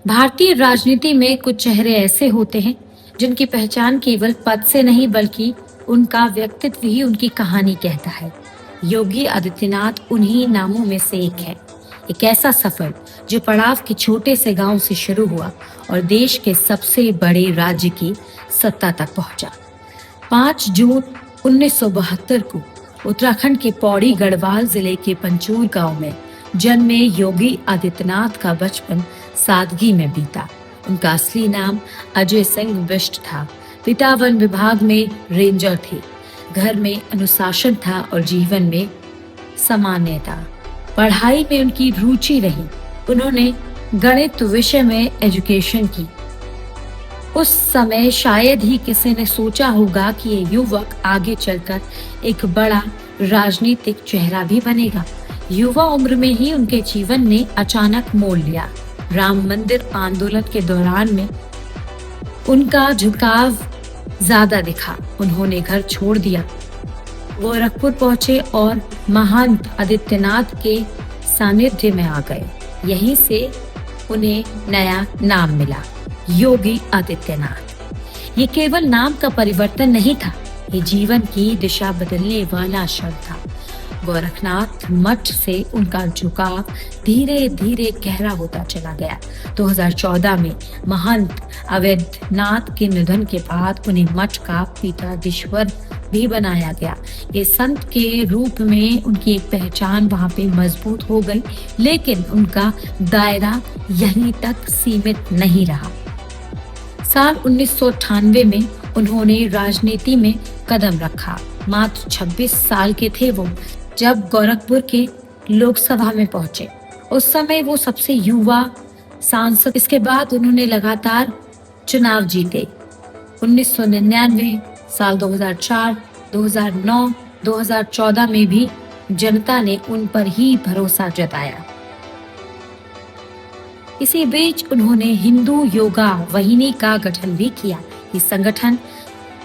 भारतीय राजनीति में कुछ चेहरे ऐसे होते हैं जिनकी पहचान केवल पद से नहीं बल्कि उनका व्यक्तित्व ही उनकी कहानी कहता है। योगी आदित्यनाथ उन्हीं नामों में से एक है। एक ऐसा सफर जो पड़ाव के छोटे से गांव से शुरू हुआ और देश के सबसे बड़े राज्य की सत्ता तक पहुंचा। 5 जून 1972 को उत्तराखंड के पौड़ी गढ़वाल जिले के पंचूर गांव में जन्मे योगी आदित्यनाथ का बचपन सादगी में बीता। उनका असली नाम अजय सिंह बिष्ट था। पिता वन विभाग में रेंजर थे। घर में अनुशासन था और जीवन में सामान्यता। पढ़ाई में उनकी रुचि रही। उन्होंने गणित विषय में एजुकेशन की। उस समय शायद ही किसी ने सोचा होगा कि ये युवक आगे चलकर एक बड़ा राजनीतिक चेहरा भी बनेगा। युवा उम्र में ही उनके जीवन ने अचानक मोड़ लिया। राम मंदिर आंदोलन के दौरान में उनका झुकाव ज्यादा दिखा। उन्होंने घर छोड़ दिया, गोरखपुर पहुंचे और महंत आदित्यनाथ के सानिध्य में आ गए। यहीं से उन्हें नया नाम मिला, योगी आदित्यनाथ। ये केवल नाम का परिवर्तन नहीं था, ये जीवन की दिशा बदलने वाला शब्द था। गोरखनाथ मठ से उनका झुकाव धीरे धीरे गहरा होता चला गया। 2014 में महंत अवैधनाथ के निधन के बाद उन्हें मठ का पीठाधीश्वर भी बनाया गया। ये संत के रूप में उनकी एक पहचान वहां पे मजबूत हो गई, लेकिन उनका दायरा यहीं तक सीमित नहीं रहा। साल 1998 में उन्होंने राजनीति में कदम रखा। मात्र 26 साल के थे वो जब गोरखपुर के लोकसभा में पहुंचे। उस समय वो सबसे युवा सांसद। इसके बाद उन्होंने लगातार चुनाव जीते। 1999, साल 2004, 2009, 2014 में भी जनता ने उन पर ही भरोसा जताया। इसी बीच उन्होंने हिंदू योगा वाहिनी का गठन भी किया। ये संगठन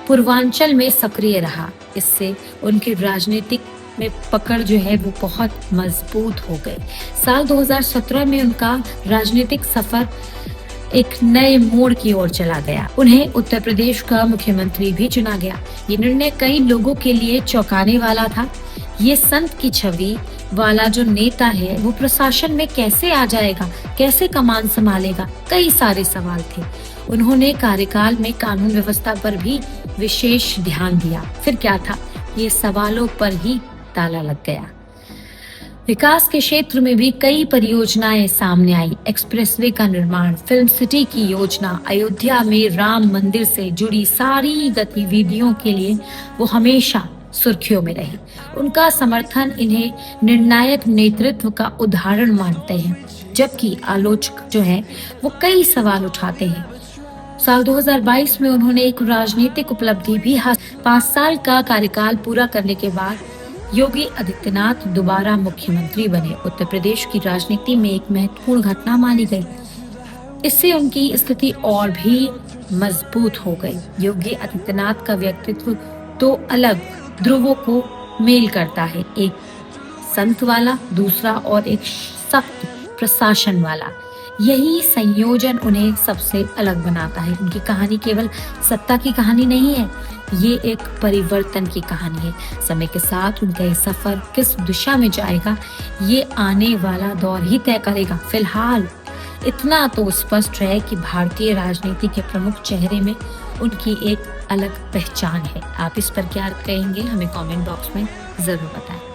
पूर्वांचल में सक्रिय रहा। इससे उनकी राजनीतिक में पकड़ जो है वो बहुत मजबूत हो गई। साल 2017 में उनका राजनीतिक सफर एक नए मोड़ की ओर चला गया। उन्हें उत्तर प्रदेश का मुख्यमंत्री भी चुना गया। ये निर्णय कई लोगों के लिए चौंकाने वाला था। ये संत की छवि वाला जो नेता है वो प्रशासन में कैसे आ जाएगा, कैसे कमान संभालेगा, कई सारे सवाल थे। उन्होंने कार्यकाल में कानून व्यवस्था पर भी विशेष ध्यान दिया। फिर क्या था, ये सवालों पर ही ताला लग गया। विकास के क्षेत्र में भी कई परियोजनाएं सामने आई। एक्सप्रेसवे का निर्माण, फिल्म सिटी की योजना, अयोध्या में राम मंदिर से जुड़ी सारी गतिविधियों के लिए वो हमेशा सुर्खियों में रही। उनका समर्थन इन्हें निर्णायक नेतृत्व का उदाहरण मानते हैं, जबकि आलोचक जो है वो कई सवाल उठाते हैं। साल 2022 में उन्होंने एक राजनीतिक उपलब्धि भी हासिल। 5 साल का कार्यकाल पूरा करने के बाद योगी आदित्यनाथ दोबारा मुख्यमंत्री बने। उत्तर प्रदेश की राजनीति में एक महत्वपूर्ण घटना मानी गई। इससे उनकी स्थिति और भी मजबूत हो गई। योगी आदित्यनाथ का व्यक्तित्व तो अलग ध्रुवों को मेल करता है, एक संत वाला, दूसरा और एक सख्त प्रशासन वाला। यही संयोजन उन्हें सबसे अलग बनाता है। उनकी कहानी केवल सत्ता की कहानी नहीं है, ये एक परिवर्तन की कहानी है। समय के साथ उनका ये सफर किस दिशा में जाएगा, ये आने वाला दौर ही तय करेगा। फिलहाल इतना तो स्पष्ट है कि भारतीय राजनीति के प्रमुख चेहरे में उनकी एक अलग पहचान है। आप इस पर क्या कहेंगे, हमें कमेंट बॉक्स में जरूर बताएं।